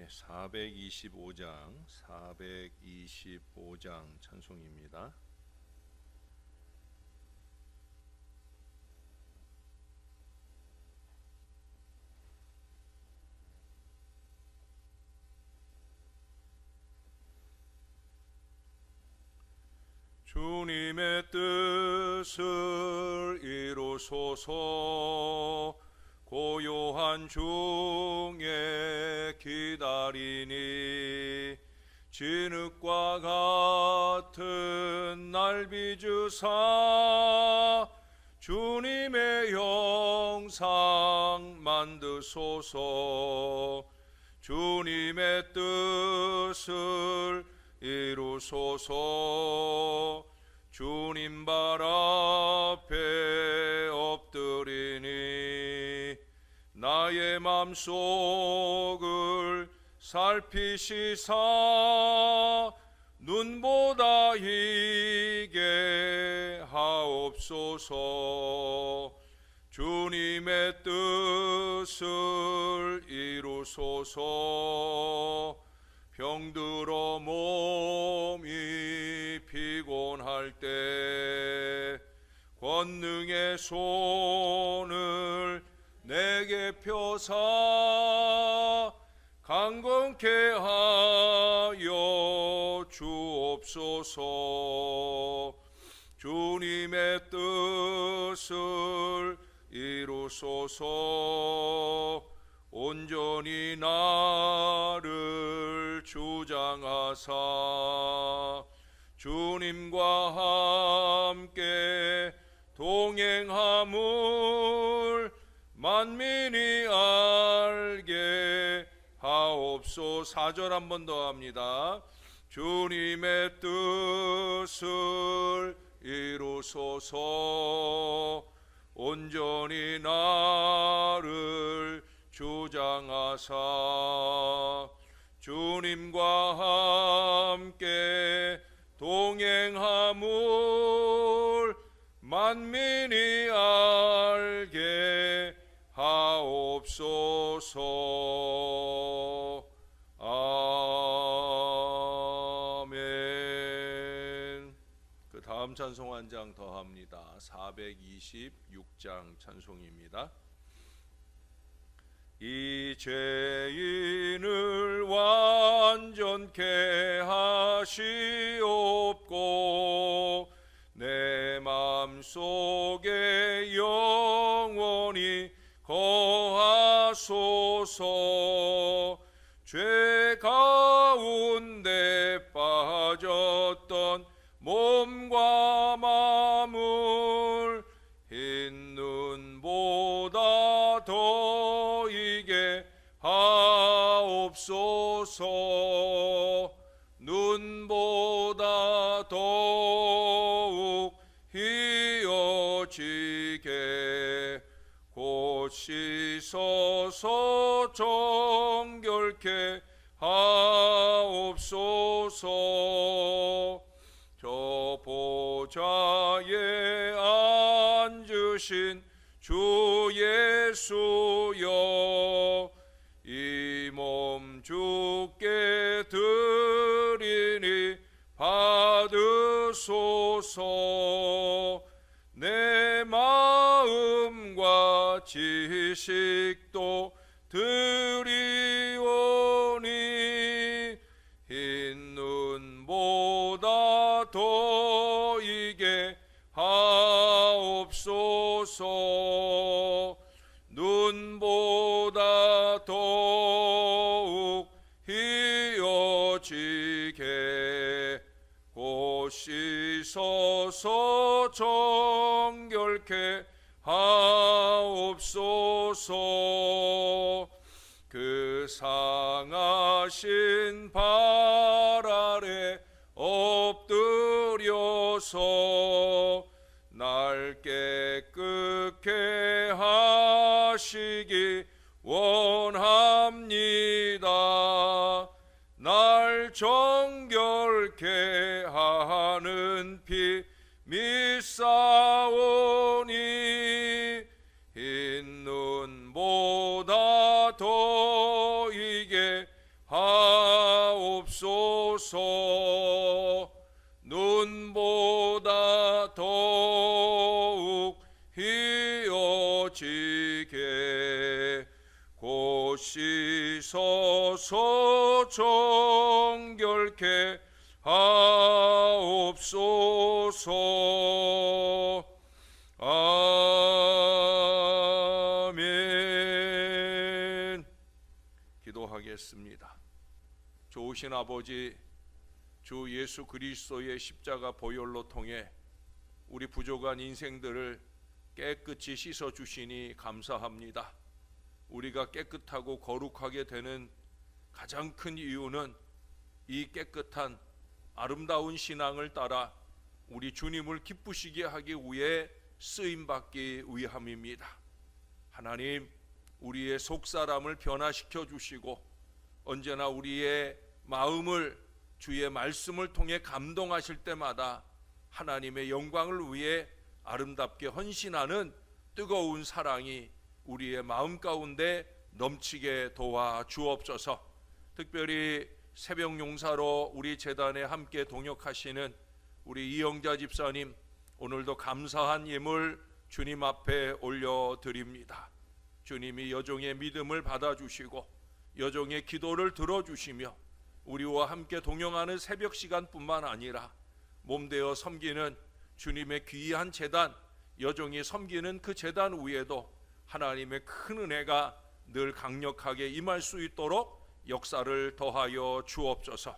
425장 찬송입니다. 주님의 뜻을 이루소서. 고요한 중에 기다리니 진흙과 같은 날 빚으사 주님의 형상 만드소서. 주님의 뜻을 이루소서. 주님 발 앞에 엎드리니 나의 맘속을 살피시사 눈보다 희게 하옵소서. 주님의 뜻을 이루소서. 병들어 몸이 피곤할 때 권능의 손을 내게 펴사 강건케 하여 주옵소서. 주님의 뜻을 이루소서. 온전히 나를 주장하사 주님과 함께 동행함을 만민이 알게 하옵소서. 4절 한 번 더 합니다. 주님의 뜻을 이루소서. 온전히 나를 주장하사 주님과 함께 동행함을 만민이 알게 하옵소서. 아멘. 그 다음 찬송 한 장 더 합니다. 426장 찬송입니다. 이 죄인을 완전케 하시옵고 내 맘속에 영원히 거하소서. 죄 가운데 빠졌던 몸과 마음을 흰 눈보다 더 이게 하옵소서. 눈보다 더욱 희어지게 곧 씻어서 정결케 하옵소서. 저 보좌에 앉으신 주 예수여 이 몸 주께 드리니 받으소서. 내 마음과 지식도 드리오니 흰 눈보다 더 이게 하옵소서. 눈보다 더욱 희어지게 곧 씻어서 정결케 하옵소서. 그 상하신 발 아래 엎드려서 날 깨끗게 하시기 원합니다. 날 정결케 하는 피 믿사오니 흰 눈보다 더 이게 지게 곧 씻어서 정결케 하옵소서. 아멘. 기도하겠습니다. 좋으신 아버지, 주 예수 그리스도의 십자가 보혈로 통해 우리 부족한 인생들을 깨끗이 씻어주시니 감사합니다. 우리가 깨끗하고 거룩하게 되는 가장 큰 이유는 이 깨끗한 아름다운 신앙을 따라 우리 주님을 기쁘시게 하기 위해 쓰임받기 위함입니다. 하나님, 우리의 속사람을 변화시켜 주시고 언제나 우리의 마음을 주의 말씀을 통해 감동하실 때마다 하나님의 영광을 위해 아름답게 헌신하는 뜨거운 사랑이 우리의 마음 가운데 넘치게 도와 주옵소서. 특별히 새벽 용사로 우리 재단에 함께 동역하시는 우리 이영자 집사님, 오늘도 감사한 예물 주님 앞에 올려드립니다. 주님이 여종의 믿음을 받아주시고 여종의 기도를 들어주시며 우리와 함께 동행하는 새벽 시간뿐만 아니라 몸되어 섬기는 주님의 귀한 재단, 여종이 섬기는 그 재단 위에도 하나님의 큰 은혜가 늘 강력하게 임할 수 있도록 역사를 더하여 주옵소서.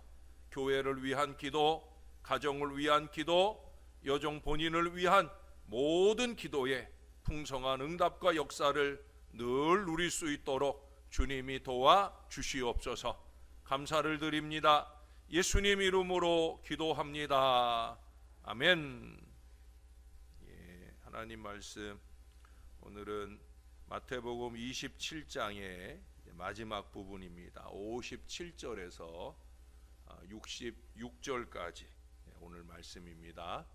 교회를 위한 기도, 가정을 위한 기도, 여종 본인을 위한 모든 기도에 풍성한 응답과 역사를 늘 누릴 수 있도록 주님이 도와 주시옵소서. 감사를 드립니다. 예수님 이름으로 기도합니다. 아멘. 하나님 말씀, 오늘은 마태복음 27장의 마지막 부분입니다. 57절에서 66절까지 오늘 말씀입니다.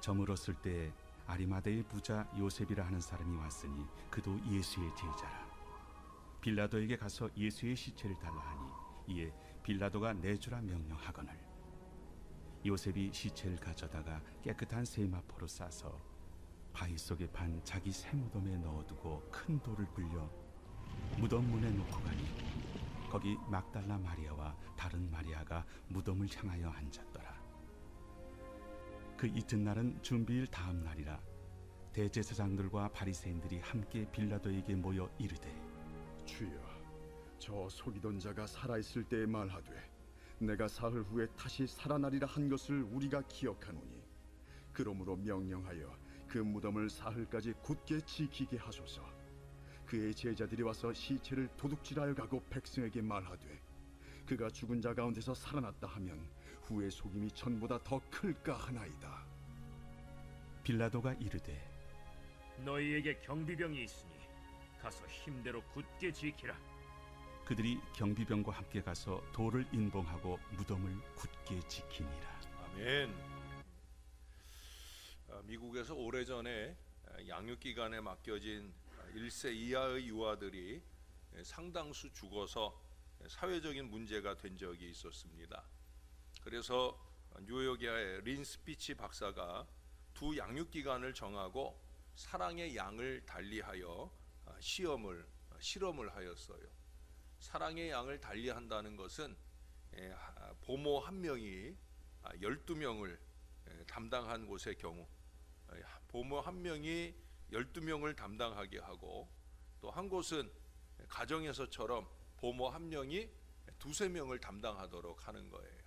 저물었을 때 아리마대의 부자 요셉이라 하는 사람이 왔으니 그도 예수의 제자라. 빌라도에게 가서 예수의 시체를 달라 하니 이에 빌라도가 내주라 명령하거늘 요셉이 시체를 가져다가 깨끗한 세마포로 싸서 바위 속에 판 자기 새 무덤에 넣어두고 큰 돌을 굴려 무덤 문에 놓고 가니 거기 막달라 마리아와 다른 마리아가 무덤을 향하여 앉았더라. 그 이튿날은 준비일 다음 날이라. 대제사장들과 바리새인들이 함께 빌라도에게 모여 이르되, 주여, 저 속이던 자가 살아있을 때에 말하되 내가 사흘 후에 다시 살아나리라 한 것을 우리가 기억하노니 그러므로 명령하여 그 무덤을 사흘까지 굳게 지키게 하소서. 그의 제자들이 와서 시체를 도둑질하여 가고 백성에게 말하되 그가 죽은 자 가운데서 살아났다 하면 후의 속임이 전보다 더 클까 하나이다. 빌라도가 이르되, 너희에게 경비병이 있으니 가서 힘대로 굳게 지키라. 그들이 경비병과 함께 가서 돌을 인봉하고 무덤을 굳게 지키니라. 아멘. 미국에서 오래전에 양육기관에 맡겨진 1세 이하의 유아들이 상당수 죽어서 사회적인 문제가 된 적이 있었습니다. 그래서 뉴욕의 린 스피치 박사가 두 양육기관을 정하고 사랑의 양을 달리하여 실험을 하였어요. 사랑의 양을 달리한다는 것은 보모 한 명이 12명을 담당한 곳의 경우, 보모 한 명이 12명을 담당하게 하고, 또 한 곳은 가정에서처럼 보모 한 명이 두세 명을 담당하도록 하는 거예요.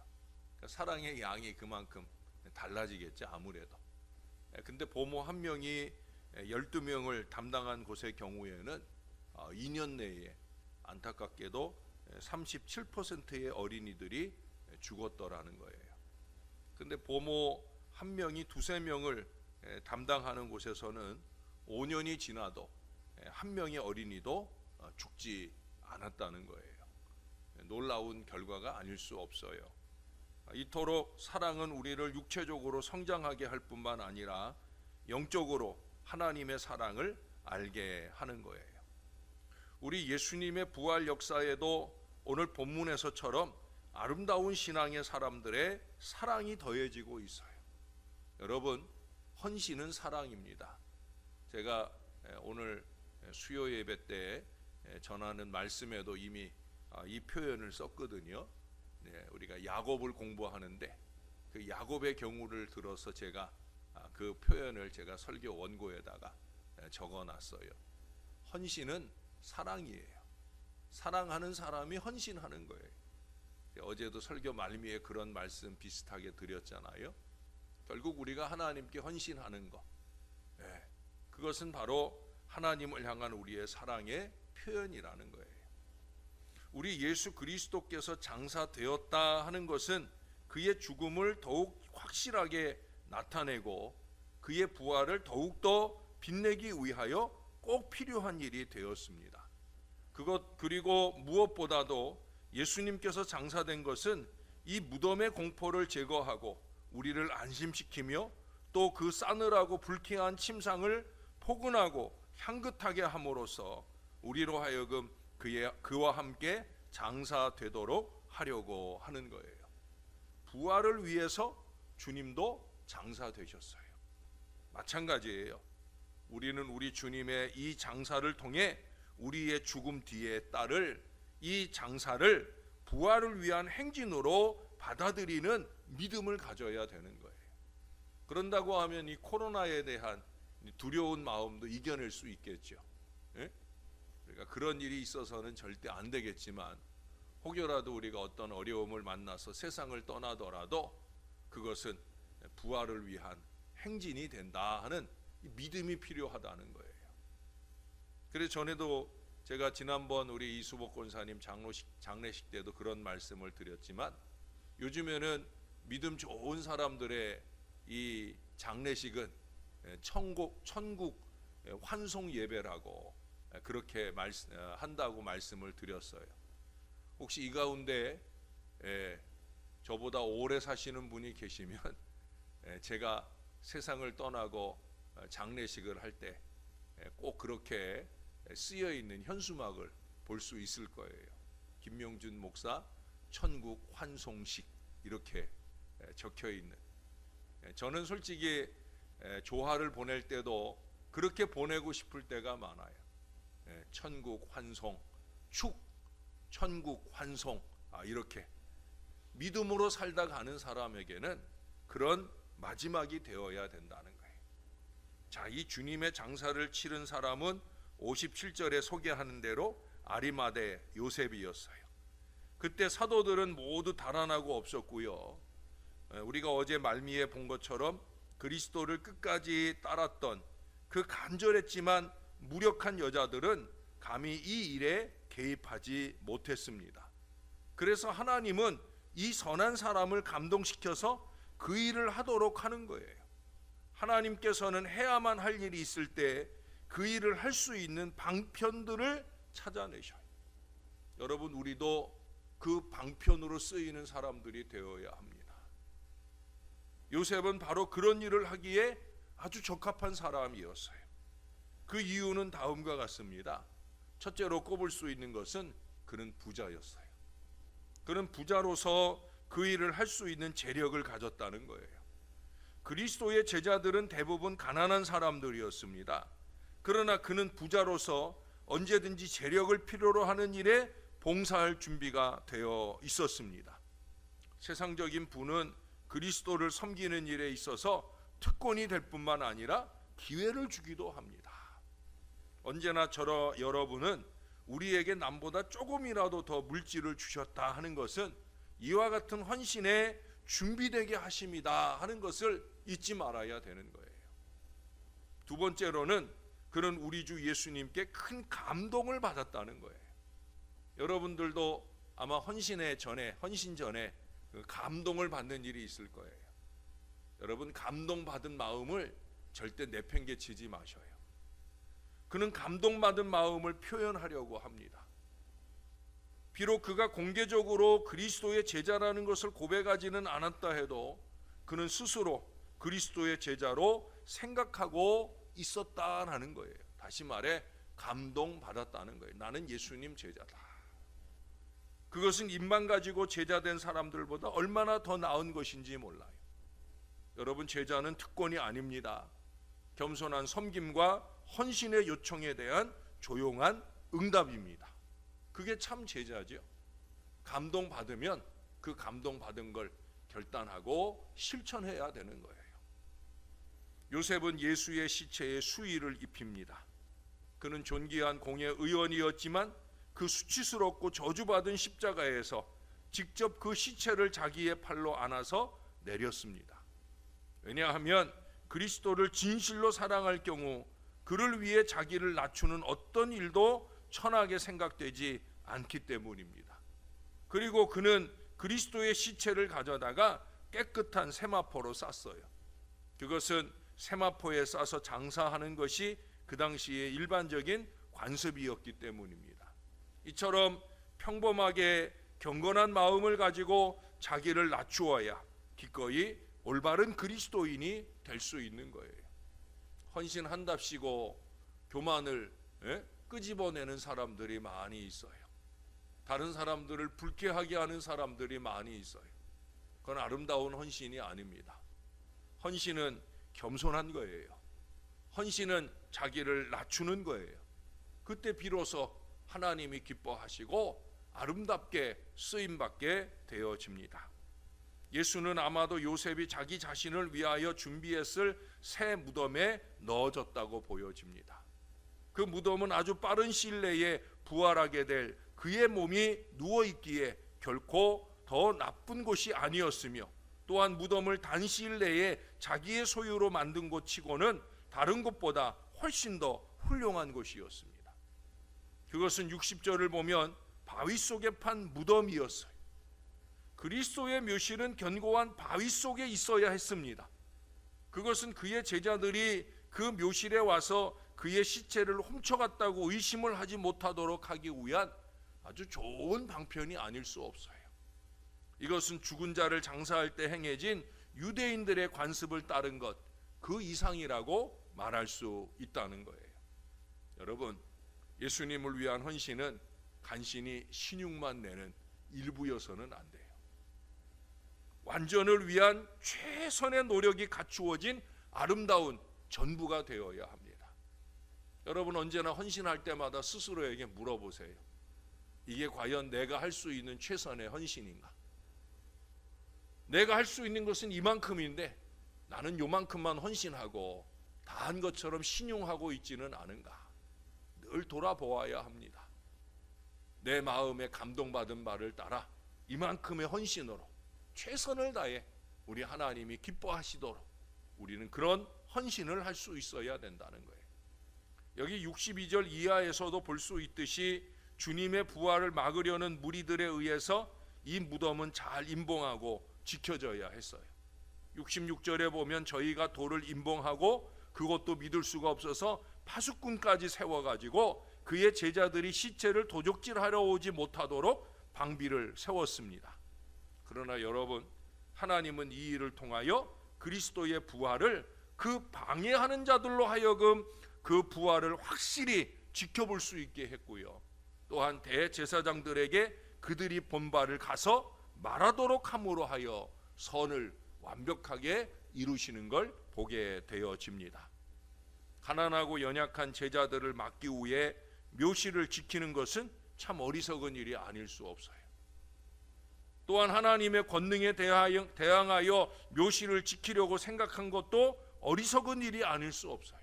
그러니까 사랑의 양이 그만큼 달라지겠죠, 아무래도. 근데 보모 한 명이 12명을 담당한 곳의 경우에는 2년 내에 안타깝게도 37%의 어린이들이 죽었더라는 거예요. 근데 보모 한 명이 두세 명을 담당하는 곳에서는 5년이 지나도 한 명의 어린이도 죽지 않았다는 거예요. 놀라운 결과가 아닐 수 없어요. 이토록 사랑은 우리를 육체적으로 성장하게 할 뿐만 아니라 영적으로 하나님의 사랑을 알게 하는 거예요. 우리 예수님의 부활 역사에도 오늘 본문에서처럼 아름다운 신앙의 사람들의 사랑이 더해지고 있어요. 여러분, 헌신은 사랑입니다. 제가 오늘 수요 예배 때 전하는 말씀에도 이미 이 표현을 썼거든요. 우리가 야곱을 공부하는데 그 야곱의 경우를 들어서 제가 그 표현을 제가 설교 원고에다가 적어놨어요. 헌신은 사랑이에요. 사랑하는 사람이 헌신하는 거예요. 어제도 설교 말미에 그런 말씀 비슷하게 드렸잖아요. 결국 우리가 하나님께 헌신하는 것, 그것은 바로 하나님을 향한 우리의 사랑의 표현이라는 거예요. 우리 예수 그리스도께서 장사되었다 하는 것은 그의 죽음을 더욱 확실하게 나타내고 그의 부활을 더욱더 빛내기 위하여 꼭 필요한 일이 되었습니다. 그리고 무엇보다도 예수님께서 장사된 것은 이 무덤의 공포를 제거하고 우리를 안심시키며 또 그 싸늘하고 불쾌한 침상을 포근하고 향긋하게 함으로써 우리로 하여금 그와 함께 장사되도록 하려고 하는 거예요. 부활을 위해서 주님도 장사되셨어요. 마찬가지예요. 우리는 우리 주님의 이 장사를 통해 우리의 죽음 뒤에 따를 이 장사를 부활을 위한 행진으로 받아들이는 믿음을 가져야 되는 거예요. 그런다고 하면 이 코로나에 대한 두려운 마음도 이겨낼 수 있겠죠. 그러니까 그런 일이 있어서는 절대 안 되겠지만 혹여라도 우리가 어떤 어려움을 만나서 세상을 떠나더라도 그것은 부활을 위한 행진이 된다 하는 믿음이 필요하다는 거예요. 그래서 전에도 제가 지난번 우리 이수복 권사님 장례식 때도 그런 말씀을 드렸지만 요즘에는 믿음 좋은 사람들의 이 장례식은 천국 환송 예배라고 그렇게 한다고 말씀을 드렸어요. 혹시 이 가운데 저보다 오래 사시는 분이 계시면 제가 세상을 떠나고 장례식을 할 때 꼭 그렇게 쓰여 있는 현수막을 볼 수 있을 거예요. 김명준 목사 천국 환송식 이렇게 적혀 있는. 저는 솔직히 조화를 보낼 때도 그렇게 보내고 싶을 때가 많아요. 천국 환송, 천국 환송, 이렇게 믿음으로 살다 가는 사람에게는 그런 마지막이 되어야 된다는 거예요. 자, 이 주님의 장사를 치른 사람은 57절에 소개하는 대로 아리마대 요셉이었어요. 그때 사도들은 모두 달아나고 없었고요. 우리가 어제 말미에 본 것처럼 그리스도를 끝까지 따랐던 그 간절했지만 무력한 여자들은 감히 이 일에 개입하지 못했습니다. 그래서 하나님은 이 선한 사람을 감동시켜서 그 일을 하도록 하는 거예요. 하나님께서는 해야만 할 일이 있을 때 그 일을 할 수 있는 방편들을 찾아내셔요. 여러분, 우리도 그 방편으로 쓰이는 사람들이 되어야 합니다. 요셉은 바로 그런 일을 하기에 아주 적합한 사람이었어요. 그 이유는 다음과 같습니다. 첫째로 꼽을 수 있는 것은 그는 부자였어요. 그는 부자로서 그 일을 할 수 있는 재력을 가졌다는 거예요. 그리스도의 제자들은 대부분 가난한 사람들이었습니다. 그러나 그는 부자로서 언제든지 재력을 필요로 하는 일에 봉사할 준비가 되어 있었습니다. 세상적인 부는 그리스도를 섬기는 일에 있어서 특권이 될 뿐만 아니라 기회를 주기도 합니다. 언제나 여러분은 우리에게 남보다 조금이라도 더 물질을 주셨다 하는 것은 이와 같은 헌신에 준비되게 하심이다 하는 것을 잊지 말아야 되는 거예요. 두 번째로는 그는 우리 주 예수님께 큰 감동을 받았다는 거예요. 여러분들도 아마 헌신 전에 그 감동을 받는 일이 있을 거예요. 여러분, 감동받은 마음을 절대 내팽개치지 마셔요. 그는 감동받은 마음을 표현하려고 합니다. 비록 그가 공개적으로 그리스도의 제자라는 것을 고백하지는 않았다 해도 그는 스스로 그리스도의 제자로 생각하고 있었다는 거예요. 다시 말해 감동받았다는 거예요. 나는 예수님 제자다. 그것은 입만 가지고 제자된 사람들보다 얼마나 더 나은 것인지 몰라요. 여러분, 제자는 특권이 아닙니다. 겸손한 섬김과 헌신의 요청에 대한 조용한 응답입니다. 그게 참 제자죠. 감동받으면 그 감동받은 걸 결단하고 실천해야 되는 거예요. 요셉은 예수의 시체에 수의를 입힙니다. 그는 존귀한 공의 의원이었지만 그 수치스럽고 저주받은 십자가에서 직접 그 시체를 자기의 팔로 안아서 내렸습니다. 왜냐하면 그리스도를 진실로 사랑할 경우 그를 위해 자기를 낮추는 어떤 일도 천하게 생각되지 않기 때문입니다. 그리고 그는 그리스도의 시체를 가져다가 깨끗한 세마포로 쌌어요. 그것은 세마포에 싸서 장사하는 것이 그 당시의 일반적인 관습이었기 때문입니다. 이처럼 평범하게 경건한 마음을 가지고 자기를 낮추어야 기꺼이 올바른 그리스도인이 될 수 있는 거예요. 헌신한답시고 교만을 끄집어내는 사람들이 많이 있어요. 다른 사람들을 불쾌하게 하는 사람들이 많이 있어요. 그건 아름다운 헌신이 아닙니다. 헌신은 겸손한 거예요. 헌신은 자기를 낮추는 거예요. 그때 비로소 하나님이 기뻐하시고 아름답게 쓰임받게 되어집니다. 예수는 아마도 요셉이 자기 자신을 위하여 준비했을 새 무덤에 넣어졌다고 보여집니다. 그 무덤은 아주 빠른 시일 내에 부활하게 될 그의 몸이 누워있기에 결코 더 나쁜 곳이 아니었으며, 또한 무덤을 단시일 내에 자기의 소유로 만든 곳 치고는 다른 곳보다 훨씬 더 훌륭한 곳이었습니다. 그것은 60절을 보면 바위 속에 판 무덤이었어요. 그리스도의 묘실은 견고한 바위 속에 있어야 했습니다. 그것은 그의 제자들이 그 묘실에 와서 그의 시체를 훔쳐갔다고 의심을 하지 못하도록 하기 위한 아주 좋은 방편이 아닐 수 없어요. 이것은 죽은 자를 장사할 때 행해진 유대인들의 관습을 따른 것 그 이상이라고 말할 수 있다는 거예요. 여러분, 예수님을 위한 헌신은 간신히 신용만 내는 일부여서는 안 돼요. 완전을 위한 최선의 노력이 갖추어진 아름다운 전부가 되어야 합니다. 여러분, 언제나 헌신할 때마다 스스로에게 물어보세요. 이게 과연 내가 할 수 있는 최선의 헌신인가? 내가 할 수 있는 것은 이만큼인데 나는 요만큼만 헌신하고 다한 것처럼 신용하고 있지는 않은가? 늘 돌아보아야 합니다. 내 마음에 감동받은 바를 따라 이만큼의 헌신으로 최선을 다해 우리 하나님이 기뻐하시도록 우리는 그런 헌신을 할 수 있어야 된다는 거예요. 여기 62절 이하에서도 볼 수 있듯이 주님의 부활을 막으려는 무리들에 의해서 이 무덤은 잘 임봉하고 지켜져야 했어요. 66절에 보면 저희가 돌을 임봉하고 그것도 믿을 수가 없어서 파수꾼까지 세워가지고 그의 제자들이 시체를 도적질하러 오지 못하도록 방비를 세웠습니다. 그러나 여러분, 하나님은 이 일을 통하여 그리스도의 부활을 그 방해하는 자들로 하여금 그 부활을 확실히 지켜볼 수 있게 했고요. 또한 대제사장들에게 그들이 본 바를 가서 말하도록 함으로 하여 선을 완벽하게 이루시는 걸 보게 되어집니다. 가난하고 연약한 제자들을 막기 위해 묘실을 지키는 것은 참 어리석은 일이 아닐 수 없어요. 또한 하나님의 권능에 대항하여 묘실을 지키려고 생각한 것도 어리석은 일이 아닐 수 없어요.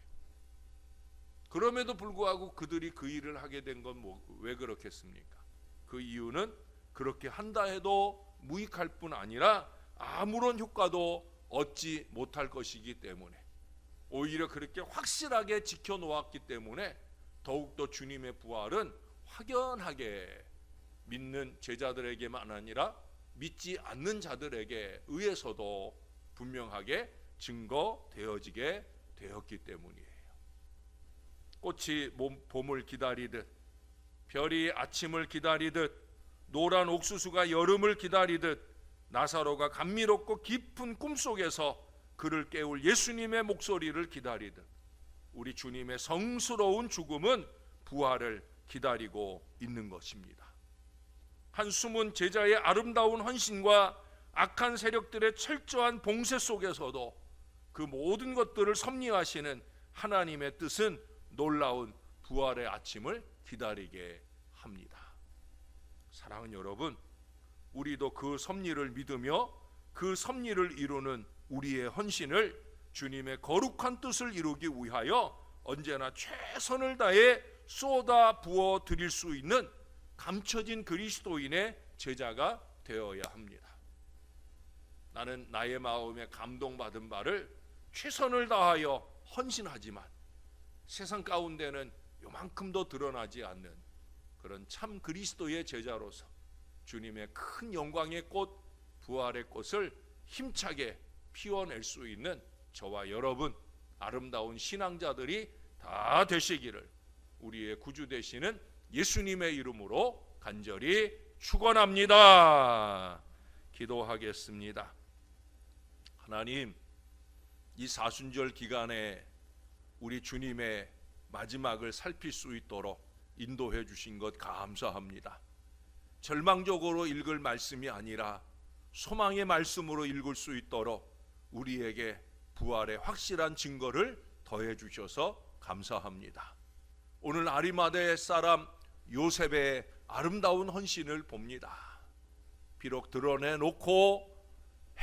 그럼에도 불구하고 그들이 그 일을 하게 된 건 왜 그렇겠습니까? 그 이유는 그렇게 한다 해도 무익할 뿐 아니라 아무런 효과도 얻지 못할 것이기 때문에, 오히려 그렇게 확실하게 지켜놓았기 때문에 더욱더 주님의 부활은 확연하게 믿는 제자들에게만 아니라 믿지 않는 자들에게 의해서도 분명하게 증거되어지게 되었기 때문이에요. 꽃이 봄을 기다리듯, 별이 아침을 기다리듯, 노란 옥수수가 여름을 기다리듯, 나사로가 감미롭고 깊은 꿈속에서 그를 깨울 예수님의 목소리를 기다리듯, 우리 주님의 성스러운 죽음은 부활을 기다리고 있는 것입니다. 한 숨은 제자의 아름다운 헌신과 악한 세력들의 철저한 봉쇄 속에서도 그 모든 것들을 섭리하시는 하나님의 뜻은 놀라운 부활의 아침을 기다리게 합니다. 사랑하는 여러분, 우리도 그 섭리를 믿으며 그 섭리를 이루는 우리의 헌신을 주님의 거룩한 뜻을 이루기 위하여 언제나 최선을 다해 쏟아 부어 드릴 수 있는 감춰진 그리스도인의 제자가 되어야 합니다. 나는 나의 마음에 감동받은 바를 최선을 다하여 헌신하지만 세상 가운데는 요만큼도 드러나지 않는 그런 참 그리스도의 제자로서 주님의 큰 영광의 꽃, 부활의 꽃을 힘차게 피워낼 수 있는 저와 여러분, 아름다운 신앙자들이 다 되시기를 우리의 구주 되시는 예수님의 이름으로 간절히 축원합니다. 기도하겠습니다. 하나님, 이 사순절 기간에 우리 주님의 마지막을 살필 수 있도록 인도해 주신 것 감사합니다. 절망적으로 읽을 말씀이 아니라 소망의 말씀으로 읽을 수 있도록 우리에게 부활의 확실한 증거를 더해 주셔서 감사합니다. 오늘 아리마대 사람 요셉의 아름다운 헌신을 봅니다. 비록 드러내놓고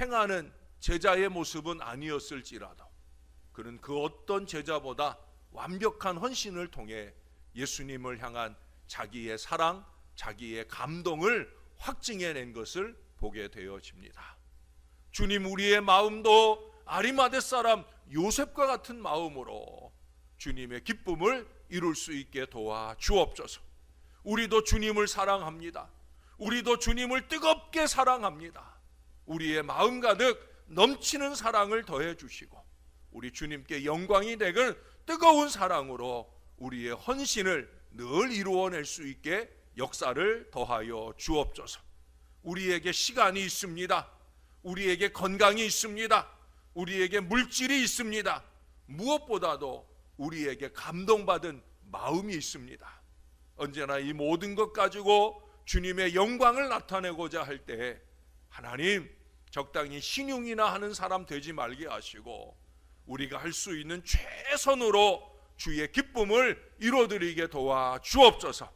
행하는 제자의 모습은 아니었을지라도 그는 그 어떤 제자보다 완벽한 헌신을 통해 예수님을 향한 자기의 사랑, 자기의 감동을 확증해낸 것을 보게 되어집니다. 주님, 우리의 마음도 아리마대 사람 요셉과 같은 마음으로 주님의 기쁨을 이룰 수 있게 도와 주옵소서. 우리도 주님을 사랑합니다. 우리도 주님을 뜨겁게 사랑합니다. 우리의 마음 가득 넘치는 사랑을 더해 주시고 우리 주님께 영광이 되는 뜨거운 사랑으로 우리의 헌신을 늘 이루어낼 수 있게 역사를 더하여 주옵소서. 우리에게 시간이 있습니다. 우리에게 건강이 있습니다. 우리에게 물질이 있습니다. 무엇보다도 우리에게 감동받은 마음이 있습니다. 언제나 이 모든 것 가지고 주님의 영광을 나타내고자 할 때 하나님, 적당히 신용이나 하는 사람 되지 말게 하시고 우리가 할 수 있는 최선으로 주의 기쁨을 이루어드리게 도와 주옵소서.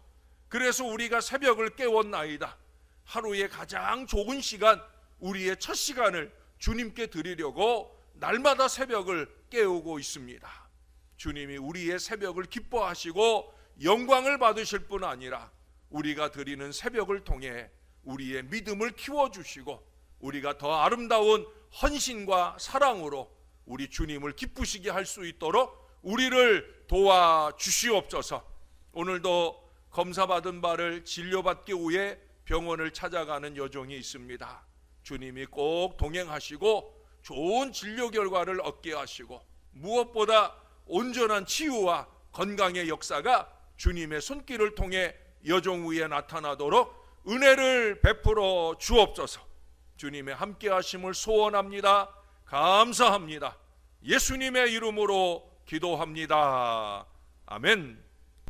그래서 우리가 새벽을 깨웠나이다. 하루의 가장 좋은 시간, 우리의 첫 시간을 주님께 드리려고 날마다 새벽을 깨우고 있습니다. 주님이 우리의 새벽을 기뻐하시고 영광을 받으실 뿐 아니라 우리가 드리는 새벽을 통해 우리의 믿음을 키워주시고 우리가 더 아름다운 헌신과 사랑으로 우리 주님을 기쁘시게 할 수 있도록 우리를 도와주시옵소서. 오늘도 검사받은 바를 진료받기 위해 병원을 찾아가는 여종이 있습니다. 주님이 꼭 동행하시고 좋은 진료 결과를 얻게 하시고 무엇보다 온전한 치유와 건강의 역사가 주님의 손길을 통해 여종 위에 나타나도록 은혜를 베풀어 주옵소서. 주님의 함께 하심을 소원합니다. 감사합니다. 예수님의 이름으로 기도합니다. 아멘.